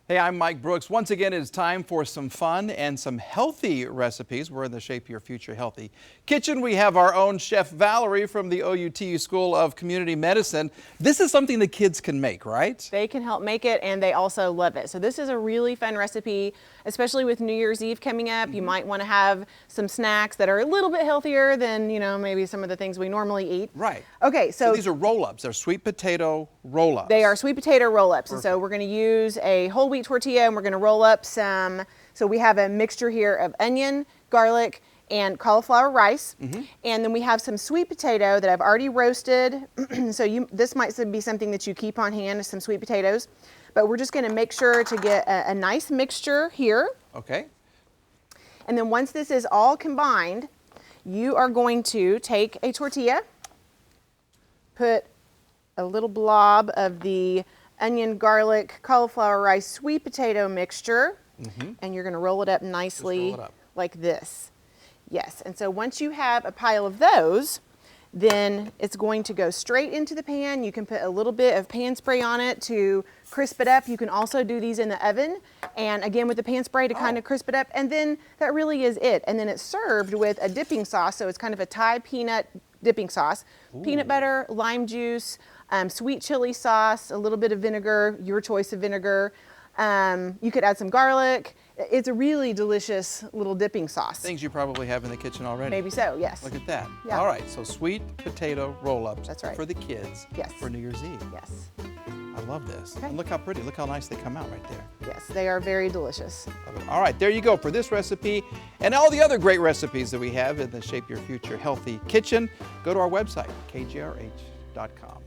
Hey, I'm Mike Brooks. Once again, it's time for some fun and some healthy recipes. We're in the Shape Your Future Healthy Kitchen. We have our own chef, Valerie, from the OUTU School of Community Medicine. This is something the kids can make, right? They can help make it, and they also love it. So this is a really fun recipe, especially with New Year's Eve coming up. You might want to have some snacks that are a little bit healthier than, maybe some of the things we normally eat. Right. Okay, So these are roll-ups. They're sweet potato roll-ups. They are sweet potato roll-ups. And so we're going to use a whole wheat tortilla, and we're going to roll up some. So we have a mixture here of onion, garlic, and cauliflower rice. And then we have some sweet potato that I've already roasted. So this might be something that you keep on hand, some sweet potatoes. But we're just going to make sure to get a nice mixture here. Okay. And then once this is all combined, you are going to take a tortilla, put a little blob of the onion, garlic, cauliflower rice, sweet potato mixture, and you're going to roll it up nicely like this. Yes, and so once you have a pile of those, then it's going to go straight into the pan. You can put a little bit of pan spray on it to crisp it up. You can also do these in the oven, and again with the pan spray to kind of crisp it up, and then that really is it. And then it's served with a dipping sauce, so it's kind of a Thai peanut dipping sauce. Peanut butter, lime juice, sweet chili sauce, a little bit of vinegar, your choice of vinegar. You could add some garlic. It's a really delicious little dipping sauce. Things you probably have in the kitchen already. Maybe so, yes. Look at that. Yeah. All right, so sweet potato roll-ups. That's right. For the kids. Yes. For New Year's Eve. Yes. I love this. Okay. And look how pretty, look how nice they come out right there. Yes, they are very delicious. All right, there you go for this recipe and all the other great recipes that we have in the Shape Your Future Healthy Kitchen. Go to our website, kgrh.com.